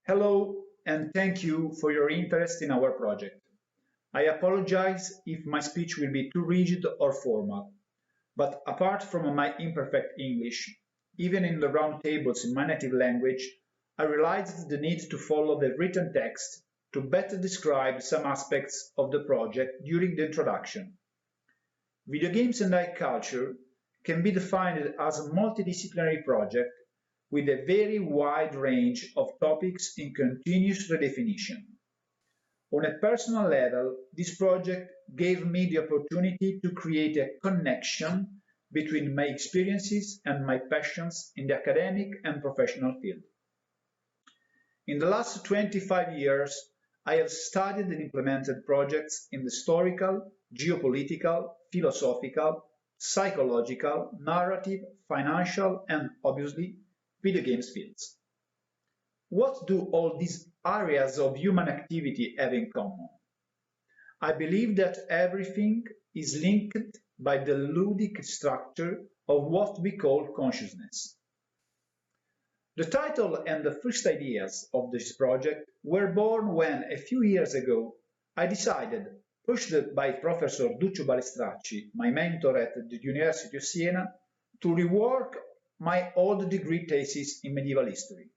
Hello, and thank you for your interest in our project. I apologize if my speech will be too rigid or formal, but apart from my imperfect English, even in the round tables in my native language, I realized the need to follow the written text to better describe some aspects of the project during the introduction. Video games and high culture can be defined as a multidisciplinary project with a very wide range of topics in continuous redefinition. On a personal level, this project gave me the opportunity to create a connection between my experiences and my passions in the academic and professional field. In the last 25 years, I have studied and implemented projects in the historical, geopolitical, philosophical, psychological, narrative, financial, and obviously video games fields. What do all these areas of human activity have in common? I believe that everything is linked by the ludic structure of what we call consciousness. The title and the first ideas of this project were born when, a few years ago, I decided, pushed by Professor Duccio Balestracci, my mentor at the University of Siena, to rework my old degree thesis in medieval history.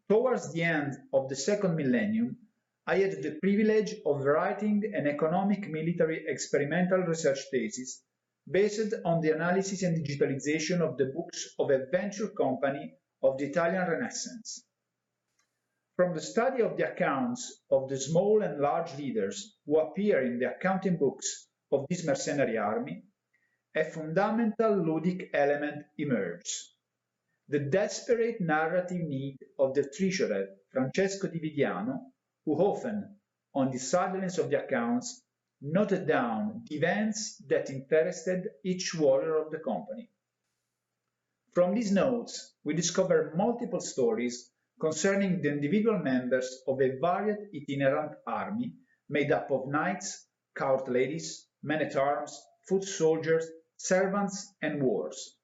Towards the end of the second millennium, I had the privilege of writing an economic military experimental research thesis based on the analysis and digitalization of the books of a venture company of the Italian Renaissance. From the study of the accounts of the small and large leaders who appear in the accounting books of this mercenary army, a fundamental ludic element emerges: the desperate narrative need of the treasurer Francesco di Vidiano, who often, on the sidelines of the accounts, noted down the events that interested each warrior of the company. From these notes, we discover multiple stories concerning the individual members of a varied itinerant army made up of knights, court ladies, men-at-arms, foot soldiers, servants, and wars.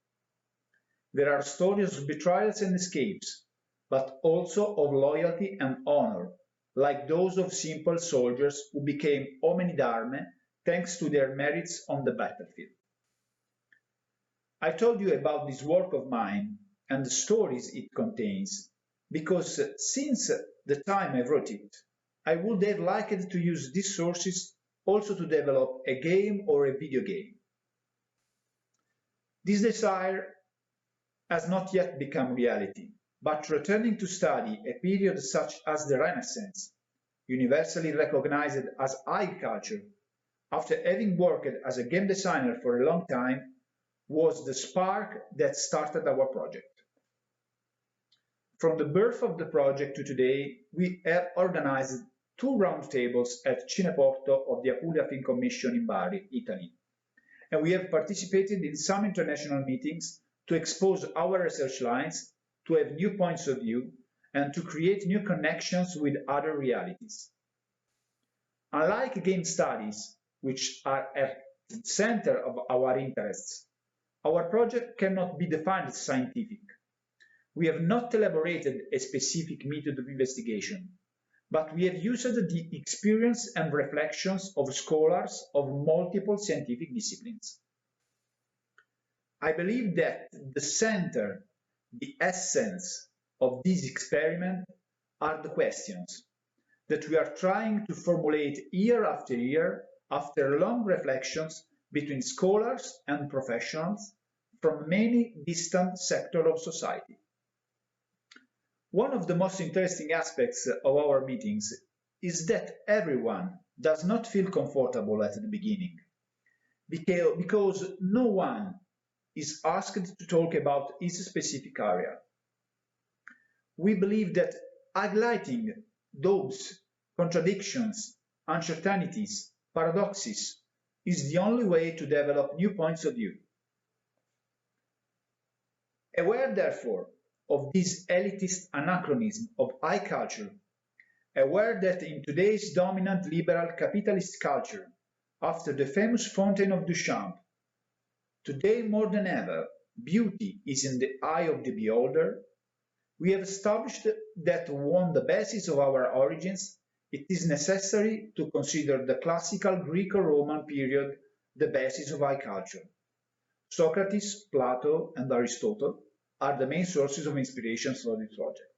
There are stories of betrayals and escapes, but also of loyalty and honor, like those of simple soldiers who became homini d'arme thanks to their merits on the battlefield. I told you about this work of mine and the stories it contains, because since the time I wrote it, I would have liked to use these sources also to develop a game or a video game. This desire has not yet become reality, but returning to study a period such as the Renaissance, universally recognized as high culture, after having worked as a game designer for a long time, was the spark that started our project. From the birth of the project to today, we have organized two roundtables at Cineporto of the Apulia Film Commission in Bari, Italy, and we have participated in some international meetings to expose our research lines, to have new points of view, and to create new connections with other realities. Unlike game studies, which are at the center of our interests, our project cannot be defined as scientific. We have not elaborated a specific method of investigation, but we have used the experience and reflections of scholars of multiple scientific disciplines. I believe that the center, the essence of this experiment are the questions that we are trying to formulate year after long reflections between scholars and professionals from many distant sectors of society. One of the most interesting aspects of our meetings is that everyone does not feel comfortable at the beginning, because no one is asked to talk about his specific area. We believe that highlighting those contradictions, uncertainties, paradoxes is the only way to develop new points of view. Aware, therefore, of this elitist anachronism of high culture, aware that in today's dominant liberal capitalist culture, after the famous fountain of Duchamp, today more than ever, beauty is in the eye of the beholder, We have established that on the basis of our origins, it is necessary to consider the classical Greco-Roman period the basis of high culture. Socrates, Plato, and Aristotle are the main sources of inspiration for this project.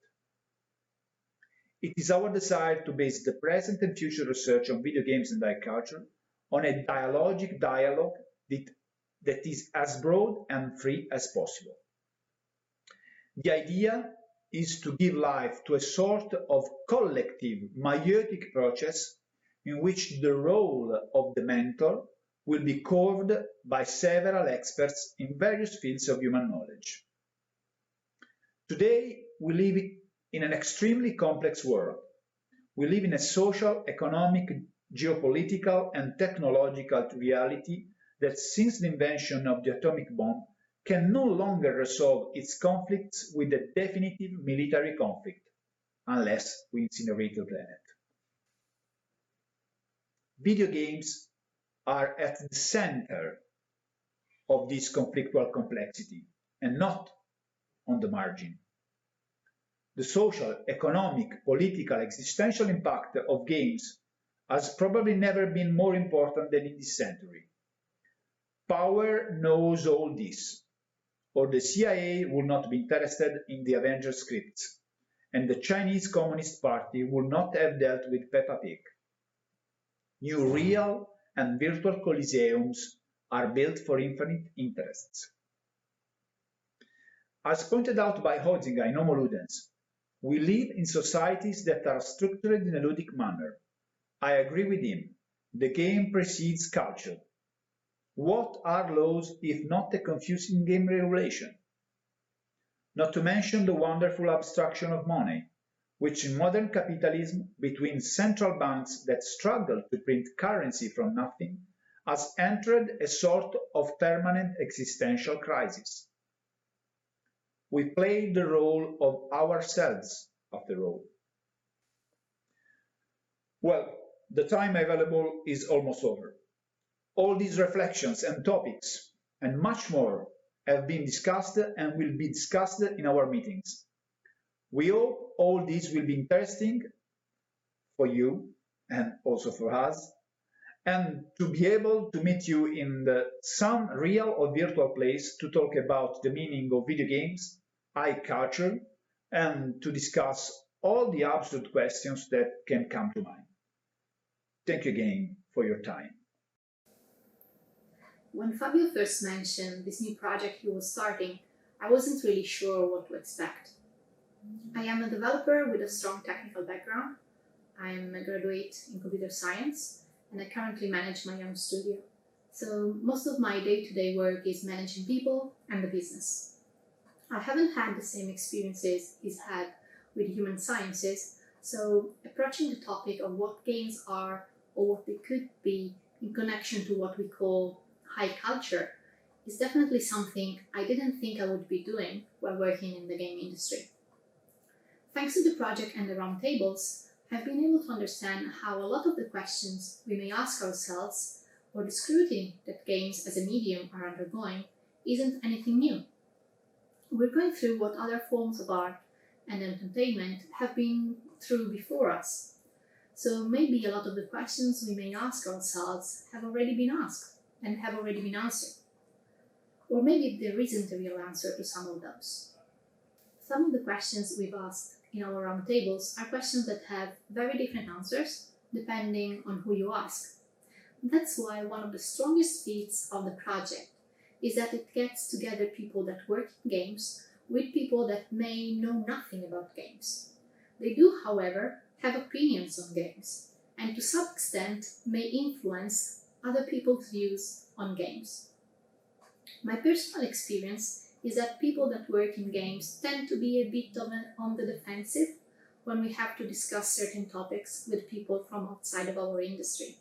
It is our desire to base the present and future research on video games and high culture on a dialogic dialogue that is as broad and free as possible. The idea is to give life to a sort of collective meiotic process in which the role of the mentor will be carved by several experts in various fields of human knowledge. Today, we live in an extremely complex world. We live in a social, economic, geopolitical, and technological reality that since the invention of the atomic bomb can no longer resolve its conflicts with a definitive military conflict, unless we incinerate the planet. Video games are at the center of this conflictual complexity, and not on the margin. The social, economic, political, existential impact of games has probably never been more important than in this century. Power knows all this, or the CIA would not be interested in the Avengers scripts, and the Chinese Communist Party would not have dealt with Peppa Pig. New real and virtual coliseums are built for infinite interests. As pointed out by Huizinga in Homo Ludens, we live in societies that are structured in a ludic manner. I agree with him. The game precedes culture. What are laws if not a confusing game regulation? Not to mention the wonderful abstraction of money, which in modern capitalism, between central banks that struggle to print currency from nothing, has entered a sort of permanent existential crisis. We play the role of ourselves, after all. Well, the time available is almost over. All these reflections and topics, and much more, have been discussed and will be discussed in our meetings. We hope all this will be interesting for you and also for us, and to be able to meet you in some real or virtual place to talk about the meaning of video games, high culture, and to discuss all the absurd questions that can come to mind. Thank you again for your time. When Fabio first mentioned this new project he was starting, I wasn't really sure what to expect. I am a developer with a strong technical background. I am a graduate in computer science, and I currently manage my own studio. So most of my day-to-day work is managing people and the business. I haven't had the same experiences he's had with human sciences, so approaching the topic of what games are or what they could be in connection to what we call high culture is definitely something I didn't think I would be doing while working in the game industry. Thanks to the project and the roundtables, I've been able to understand how a lot of the questions we may ask ourselves or the scrutiny that games as a medium are undergoing isn't anything new. We're going through what other forms of art and entertainment have been through before us. So maybe a lot of the questions we may ask ourselves have already been asked and have already been answered. Or maybe there isn't a real answer to some of those. Some of the questions we've asked in our roundtables are questions that have very different answers depending on who you ask. That's why one of the strongest feats of the project is that it gets together people that work in games with people that may know nothing about games. They do, however, have opinions on games, and to some extent may influence other people's views on games. My personal experience is that people that work in games tend to be a bit on the defensive when we have to discuss certain topics with people from outside of our industry.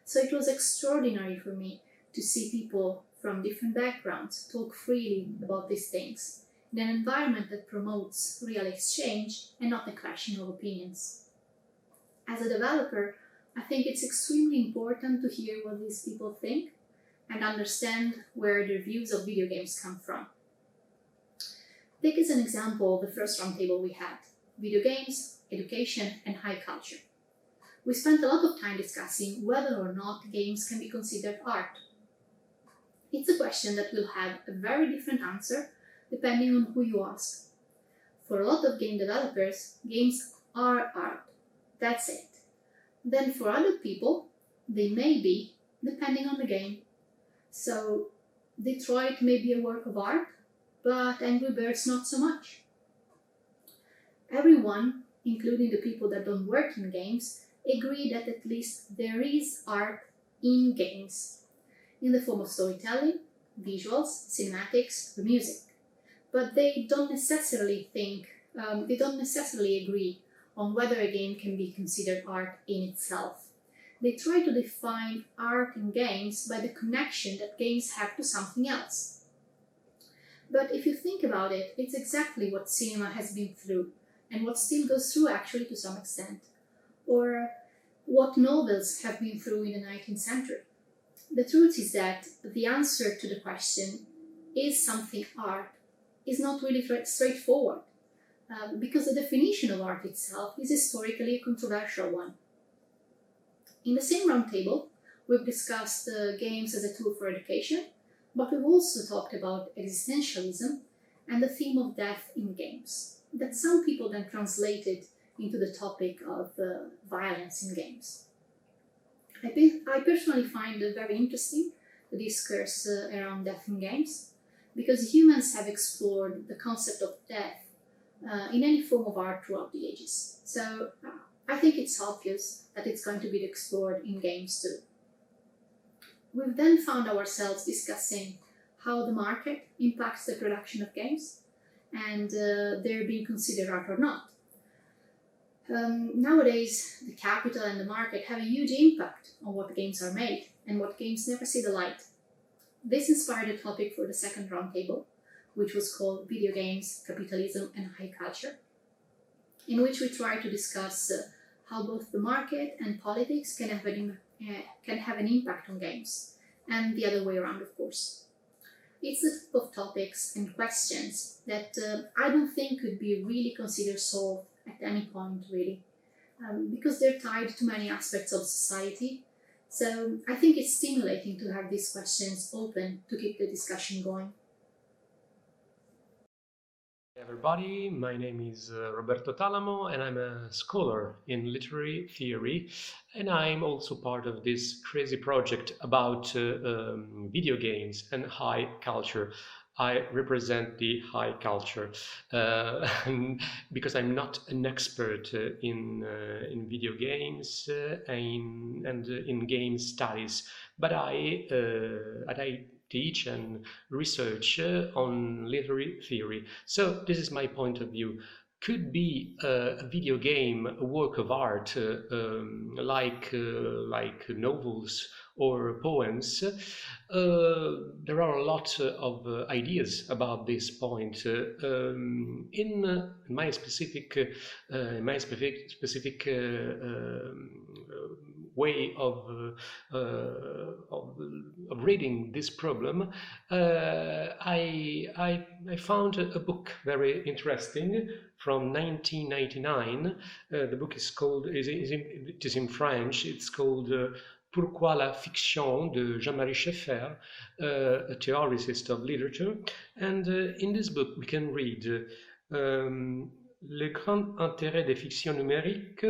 So it was extraordinary for me to see people from different backgrounds talk freely about these things in an environment that promotes real exchange and not the clashing of opinions. As a developer, I think it's extremely important to hear what these people think and understand where their views of video games come from. Take as an example the first roundtable we had, video games, education, and high culture. We spent a lot of time discussing whether or not games can be considered art. It's a question that will have a very different answer depending on who you ask. For a lot of game developers, games are art. That's it. Then for other people, they may be, depending on the game. So Detroit may be a work of art, but Angry Birds not so much. Everyone, including the people that don't work in games, agree that at least there is art in games, in the form of storytelling, visuals, cinematics, or music. But they don't necessarily agree on whether a game can be considered art in itself. They try to define art in games by the connection that games have to something else. But if you think about it, it's exactly what cinema has been through, and what still goes through actually to some extent, or what novels have been through in the 19th century. The truth is that the answer to the question, is something art, is not really straightforward, because the definition of art itself is historically a controversial one. In the same roundtable, we've discussed games as a tool for education, but we've also talked about existentialism and the theme of death in games, that some people then translated into the topic of violence in games. I personally find it very interesting, the discourse around death in games, because humans have explored the concept of death in any form of art throughout the ages. So I think it's obvious that it's going to be explored in games too. We've then found ourselves discussing how the market impacts the production of games, and they're being considered art or not. Nowadays, the capital and the market have a huge impact on what games are made and what games never see the light. This inspired a topic for the second roundtable, which was called Video Games, Capitalism and High Culture, in which we try to discuss how both the market and politics can have an impact on games, and the other way around, of course. It's the type of topics and questions that I don't think could be really considered solved at any point, really, because they're tied to many aspects of society. So I think it's stimulating to have these questions open to keep the discussion going. Hey everybody, my name is Roberto Talamo and I'm a scholar in literary theory, and I'm also part of this crazy project about video games and high culture. I represent the high culture because I'm not an expert in video games and in game studies, but I teach and research on literary theory. So this is my point of view. Could be a video game a work of art, like novels or poems. There are a lot of ideas about this point. In my specific way of reading this problem, I found a book very interesting from 1999. The book is called, it is in French, it's called Pourquoi la fiction de Jean-Marie Schaeffer, a theoricist of literature. And in this book we can read le grand intérêt des fictions numériques,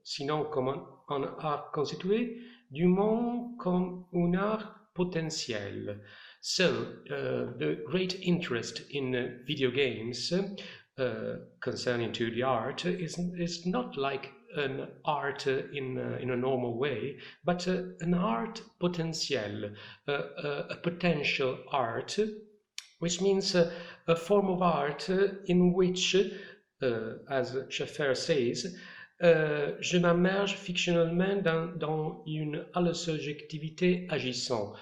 sinon comme un art constitué, du monde comme un art potentiel. So the great interest in video games concerning to the art is not like an art in a normal way, but an art potentiel, a potential art, which means a form of art in which, as Schaeffer says, je m'immerge fictionnellement dans une allosubjectivité agissant.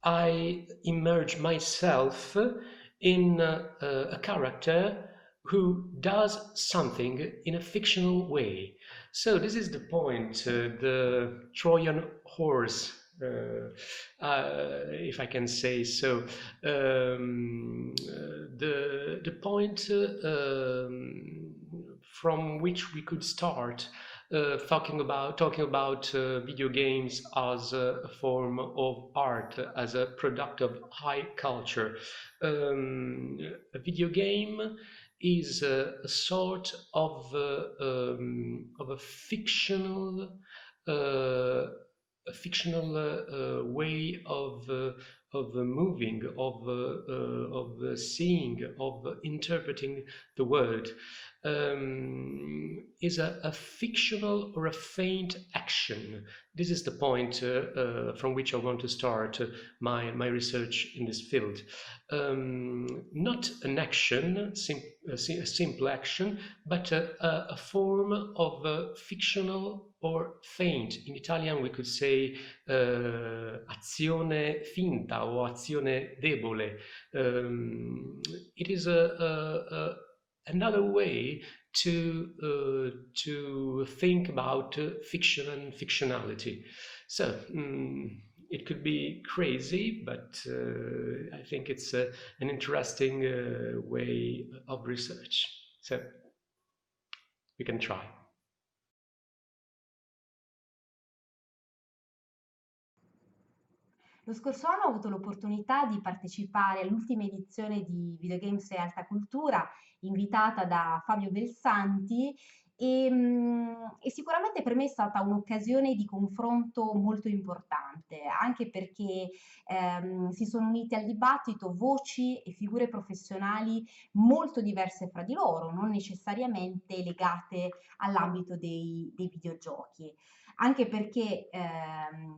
I immerse myself in a character who does something in a fictional way. So this is the point, the Trojan horse if I can say so. The point from which we could start talking about video games as a form of art, as a product of high culture. A video game is a sort of a uh, fictional way of moving, of seeing, of interpreting the world. Is a fictional or a feigned action. This is the point from which I want to start my research in this field. Not an action, a simple action, but a form of fictional or feint. In Italian we could say azione finta o azione debole. It is another way to think about fiction and fictionality. So it could be crazy, but I think it's an interesting way of research. So we can try. Lo scorso anno ho avuto l'opportunità di partecipare all'ultima edizione di Videogames e Alta Cultura, invitata da Fabio Belsanti, e sicuramente per me è stata un'occasione di confronto molto importante, anche perché si sono unite al dibattito voci e figure professionali molto diverse fra di loro, non necessariamente legate all'ambito dei videogiochi. Anche perché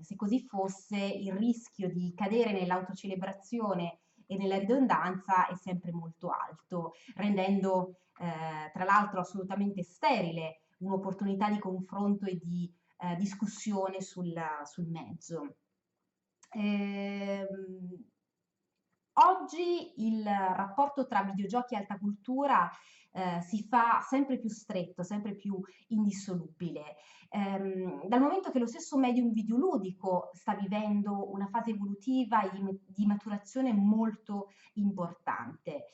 se così fosse il rischio di cadere nell'autocelebrazione e nella ridondanza è sempre molto alto, rendendo tra l'altro assolutamente sterile un'opportunità di confronto e di discussione sul mezzo. Oggi il rapporto tra videogiochi e alta cultura si fa sempre più stretto, sempre più indissolubile, dal momento che lo stesso medium videoludico sta vivendo una fase evolutiva e di maturazione molto importante.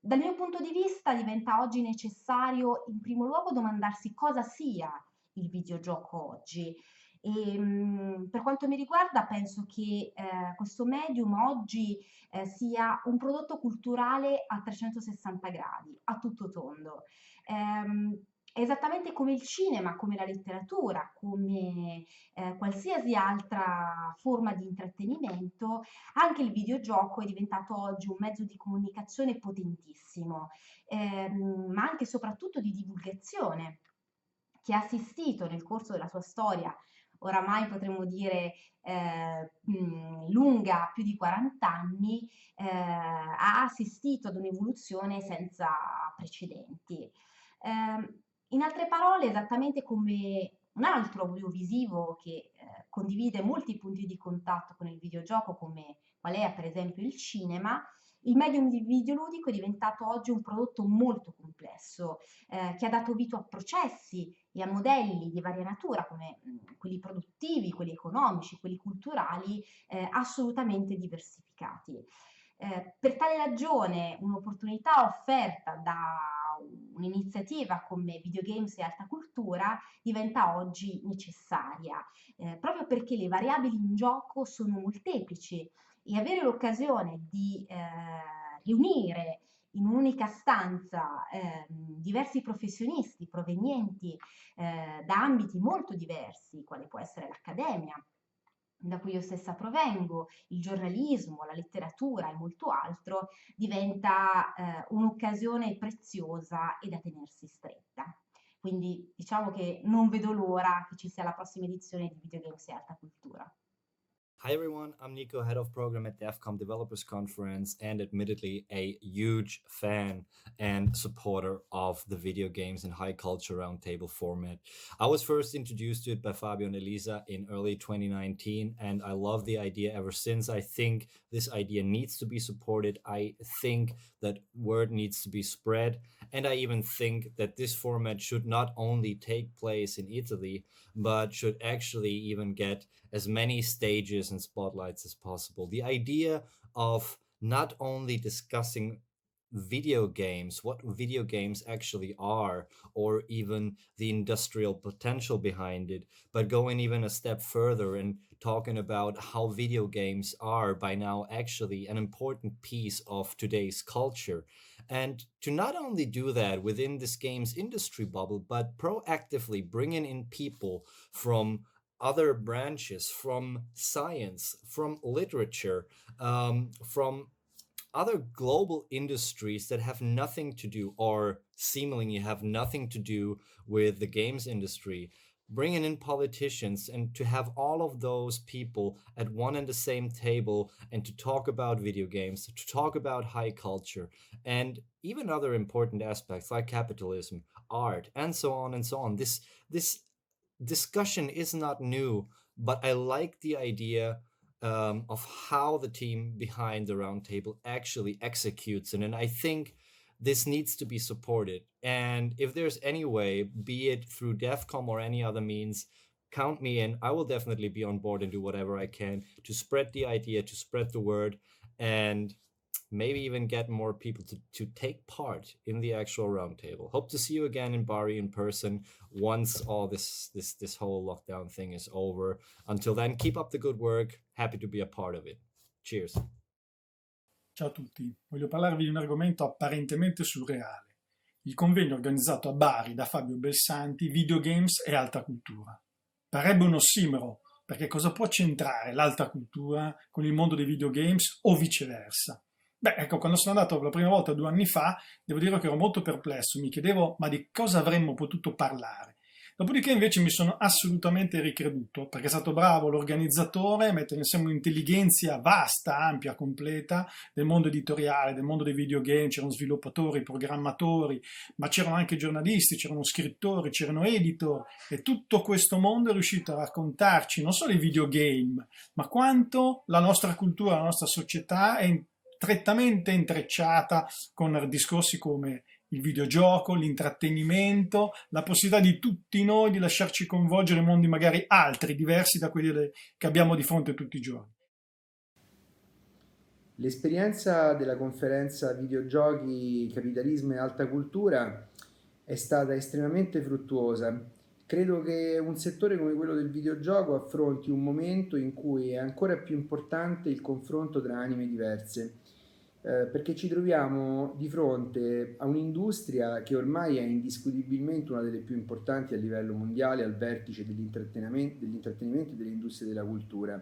Dal mio punto di vista diventa oggi necessario in primo luogo domandarsi cosa sia il videogioco oggi. Per quanto mi riguarda penso che questo medium oggi sia un prodotto culturale a 360 gradi, a tutto tondo. È esattamente come il cinema, come la letteratura, come qualsiasi altra forma di intrattenimento, anche il videogioco è diventato oggi un mezzo di comunicazione potentissimo, ma anche e soprattutto di divulgazione, che ha assistito nel corso della sua storia, oramai potremmo dire lunga più di 40 anni, ha assistito ad un'evoluzione senza precedenti. In altre parole, esattamente come un altro audiovisivo che condivide molti punti di contatto con il videogioco, come qual è per esempio il cinema, il medium videoludico è diventato oggi un prodotto molto complesso, che ha dato vita a processi e a modelli di varia natura, come quelli produttivi, quelli economici, quelli culturali, assolutamente diversificati. Per tale ragione un'opportunità offerta da un'iniziativa come Videogames e Alta Cultura diventa oggi necessaria, proprio perché le variabili in gioco sono molteplici e avere l'occasione di riunire in un'unica stanza diversi professionisti provenienti da ambiti molto diversi, quale può essere l'accademia, da cui io stessa provengo, il giornalismo, la letteratura e molto altro, diventa un'occasione preziosa e da tenersi stretta. Quindi diciamo che non vedo l'ora che ci sia la prossima edizione di Videogames e Alta Cultura. Hi everyone, I'm Nico, Head of Program at devcom Developers Conference, and admittedly a huge fan and supporter of the Video Games and High Culture Roundtable format. I was first introduced to it by Fabio and Elisa in early 2019, and I love the idea ever since. I think this idea needs to be supported. I think that word needs to be spread, and I even think that this format should not only take place in Italy, but should actually even get as many stages and spotlights as possible. The idea of not only discussing video games, what video games actually are, or even the industrial potential behind it, but going even a step further and talking about how video games are by now actually an important piece of today's culture. And to not only do that within this games industry bubble, but proactively bringing in people from other branches, from science, from literature, from other global industries that have nothing to do or seemingly have nothing to do with the games industry, bringing in politicians, and to have all of those people at one and the same table and to talk about video games, to talk about high culture, and even other important aspects like capitalism, art, and so on and so on. This discussion is not new, but I like the idea of how the team behind the roundtable actually executes it. And I think this needs to be supported. And if there's any way, be it through DEFCOM or any other means, count me in. I will definitely be on board and do whatever I can to spread the idea, to spread the word, and maybe even get more people to take part in the actual roundtable. Hope to see you again in Bari in person once all this whole lockdown thing is over. Until then, keep up the good work. Happy to be a part of it. Cheers. Ciao a tutti, voglio parlarvi di un argomento apparentemente surreale. Il convegno organizzato a Bari da Fabio Belsanti, Videogames e Alta Cultura. Parebbe un ossimoro, perché cosa può c'entrare l'alta cultura con il mondo dei videogames o viceversa? Beh, ecco, quando sono andato per la prima volta 2 anni fa, devo dire che ero molto perplesso, mi chiedevo ma di cosa avremmo potuto parlare. Dopodiché invece mi sono assolutamente ricreduto, perché è stato bravo l'organizzatore a mettere insieme un'intelligenza vasta, ampia, completa del mondo editoriale, del mondo dei videogame. C'erano sviluppatori, programmatori, ma c'erano anche giornalisti, c'erano scrittori, c'erano editor, e tutto questo mondo è riuscito a raccontarci non solo i videogame, ma quanto la nostra cultura, la nostra società è strettamente intrecciata con discorsi come il videogioco, l'intrattenimento, la possibilità di tutti noi di lasciarci coinvolgere in mondi magari altri, diversi da quelli che abbiamo di fronte tutti i giorni. L'esperienza della conferenza Videogiochi, Capitalismo e Alta Cultura è stata estremamente fruttuosa. Credo che un settore come quello del videogioco affronti un momento in cui è ancora più importante il confronto tra anime diverse, perché ci troviamo di fronte a un'industria che ormai è indiscutibilmente una delle più importanti a livello mondiale, al vertice dell'intrattenimento e dell'industria della cultura,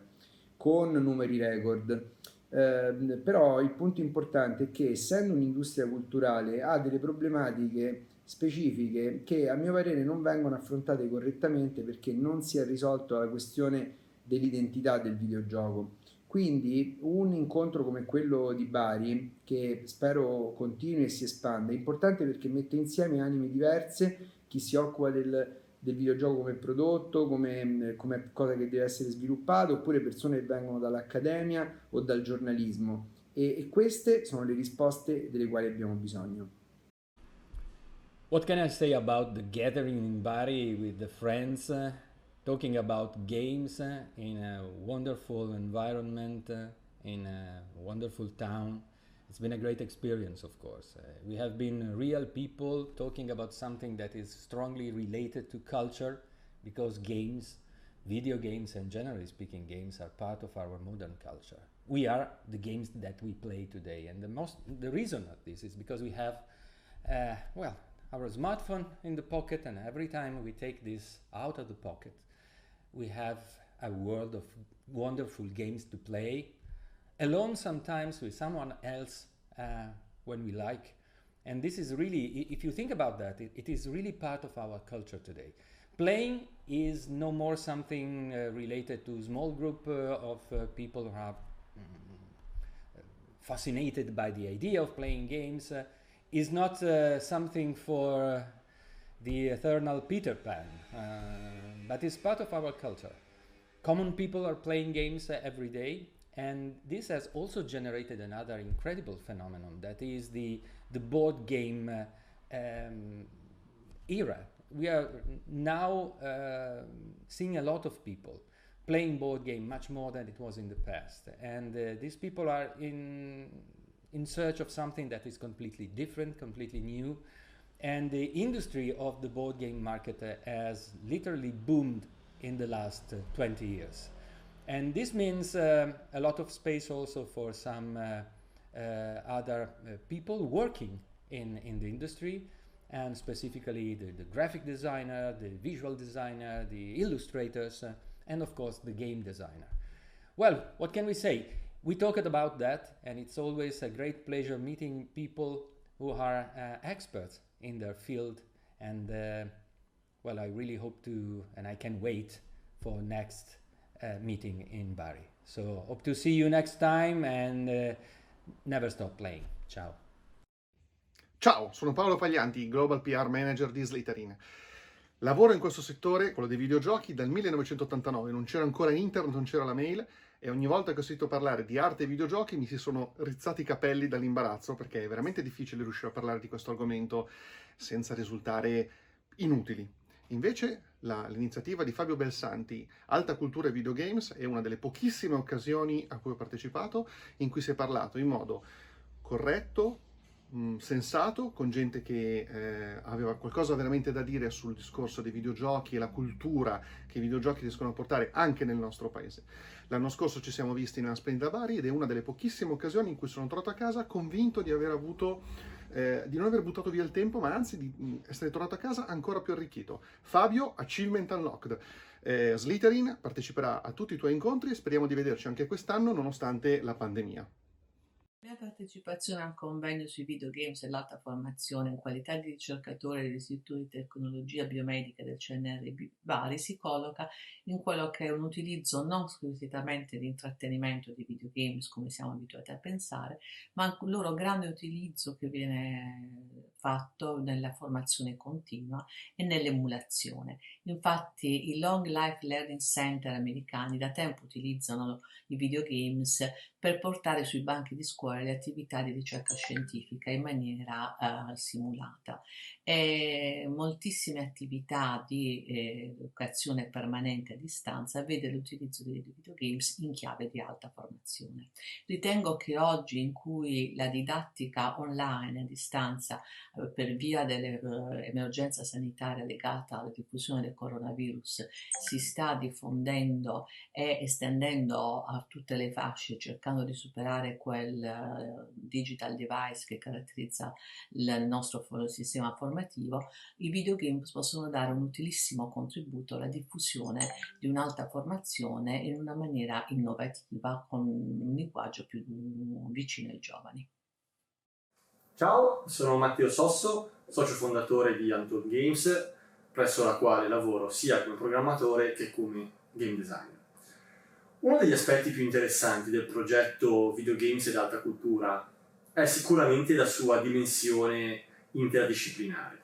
con numeri record. Però il punto importante è che, essendo un'industria culturale, ha delle problematiche specifiche che a mio parere non vengono affrontate correttamente, perché non si è risolto la questione dell'identità del videogioco. Quindi un incontro come quello di Bari, che spero continui e si espanda, è importante perché mette insieme anime diverse, chi si occupa del videogioco come prodotto, come cosa che deve essere sviluppato, oppure persone che vengono dall'accademia o dal giornalismo, e queste sono le risposte delle quali abbiamo bisogno. What can I say about the gathering in Bari with the friends, talking about games in a wonderful environment, in a wonderful town? It's been a great experience, of course. We have been real people talking about something that is strongly related to culture, because games, video games and generally speaking games, are part of our modern culture. We are the games that we play today, and the reason of this is because we have our smartphone in the pocket, and every time we take this out of the pocket, we have a world of wonderful games to play, alone sometimes, with someone else when we like. And this is really, if you think about that, it is really part of our culture today. playing is no more something related to a small group of people who are fascinated by the idea of playing games, is not something for the eternal Peter Pan, but it's part of our culture. Common people are playing games every day, and this has also generated another incredible phenomenon, that is the board game era. We are now seeing a lot of people playing board game, much more than it was in the past, and these people are in search of something that is completely different, completely new, and the industry of the board game market has literally boomed in the last 20 years. And this means a lot of space also for some other people working in the industry, and specifically the graphic designer, the visual designer, the illustrators, and of course the game designer. Well, what can we say? We talked about that, and it's always a great pleasure meeting people who are experts in their field, and well, I really hope to, and I can wait for next meeting in Bari. So hope to see you next time, and never stop playing. Ciao. Ciao, sono Paolo Paglianti, Global PR Manager di Slytherin. Lavoro in questo settore, quello dei videogiochi, dal 1989. Non c'era ancora internet, non c'era la mail, e ogni volta che ho sentito parlare di arte e videogiochi mi si sono rizzati i capelli dall'imbarazzo, perché è veramente difficile riuscire a parlare di questo argomento senza risultare inutili. Invece l'iniziativa di Fabio Belsanti, Alta Cultura e Videogames, è una delle pochissime occasioni a cui ho partecipato in cui si è parlato in modo corretto, sensato, con gente che aveva qualcosa veramente da dire sul discorso dei videogiochi e la cultura che i videogiochi riescono a portare anche nel nostro paese. L'anno scorso ci siamo visti in una splendida Bari, ed è una delle pochissime occasioni in cui sono tornato a casa convinto di aver avuto di non aver buttato via il tempo, ma anzi di essere tornato a casa ancora più arricchito. Fabio, Achievement Unlocked. Slytherin parteciperà a tutti i tuoi incontri e speriamo di vederci anche quest'anno nonostante la pandemia. La mia partecipazione al convegno sui videogames e l'alta formazione in qualità di ricercatore dell'Istituto di Tecnologia Biomedica del CNR Bari si colloca in quello che è un utilizzo non squisitamente di intrattenimento di videogames come siamo abituati a pensare, ma un loro grande utilizzo che viene fatto nella formazione continua e nell'emulazione. Infatti i Long Life Learning Center americani da tempo utilizzano i videogames per portare sui banchi di scuola le attività di ricerca scientifica in maniera simulata. E moltissime attività di educazione permanente a distanza vede l'utilizzo dei videogames in chiave di alta formazione. Ritengo che oggi, in cui la didattica online a distanza per via dell'emergenza sanitaria legata alla diffusione del coronavirus si sta diffondendo e estendendo a tutte le fasce, cercando di superare quel digital device che caratterizza il nostro sistema formativo, i videogames possono dare un utilissimo contributo alla diffusione di un'alta formazione in una maniera innovativa, con un linguaggio più vicino ai giovani. Ciao, sono Matteo Sosso, socio fondatore di Anton Games, presso la quale lavoro sia come programmatore che come game designer. Uno degli aspetti più interessanti del progetto Videogames ed Alta Cultura è sicuramente la sua dimensione interdisciplinare,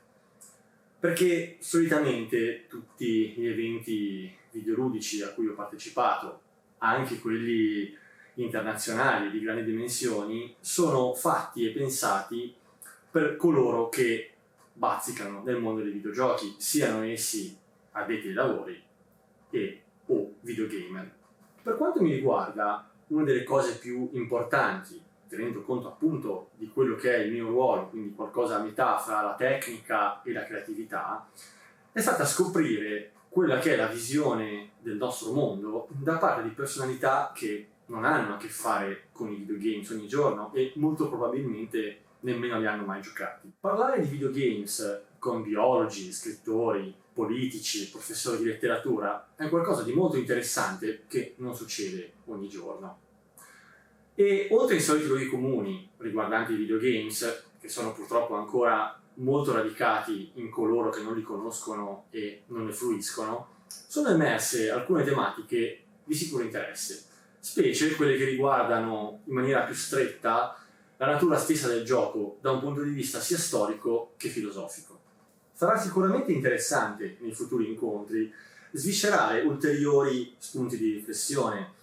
perché solitamente tutti gli eventi videoludici a cui ho partecipato, anche quelli internazionali di grandi dimensioni, sono fatti e pensati per coloro che bazzicano nel mondo dei videogiochi, siano essi addetti ai lavori o videogamer. Per quanto mi riguarda, una delle cose più importanti, tenendo conto appunto di quello che è il mio ruolo, quindi qualcosa a metà fra la tecnica e la creatività, è stata scoprire quella che è la visione del nostro mondo da parte di personalità che non hanno a che fare con i videogames ogni giorno e molto probabilmente nemmeno li hanno mai giocati. Parlare di videogames con biologi, scrittori, politici, professori di letteratura è qualcosa di molto interessante che non succede ogni giorno. E oltre ai soliti luoghi comuni riguardanti i videogames, che sono purtroppo ancora molto radicati in coloro che non li conoscono e non ne fruiscono, sono emerse alcune tematiche di sicuro interesse, specie quelle che riguardano in maniera più stretta la natura stessa del gioco da un punto di vista sia storico che filosofico. Sarà sicuramente interessante nei futuri incontri sviscerare ulteriori spunti di riflessione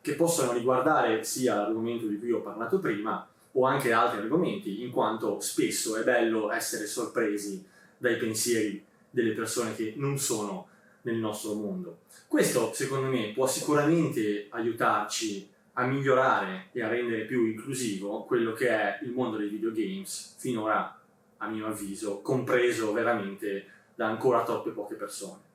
che possono riguardare sia l'argomento di cui ho parlato prima o anche altri argomenti, in quanto spesso è bello essere sorpresi dai pensieri delle persone che non sono nel nostro mondo. Questo, secondo me, può sicuramente aiutarci a migliorare e a rendere più inclusivo quello che è il mondo dei videogames, finora, a mio avviso, compreso veramente da ancora troppe poche persone.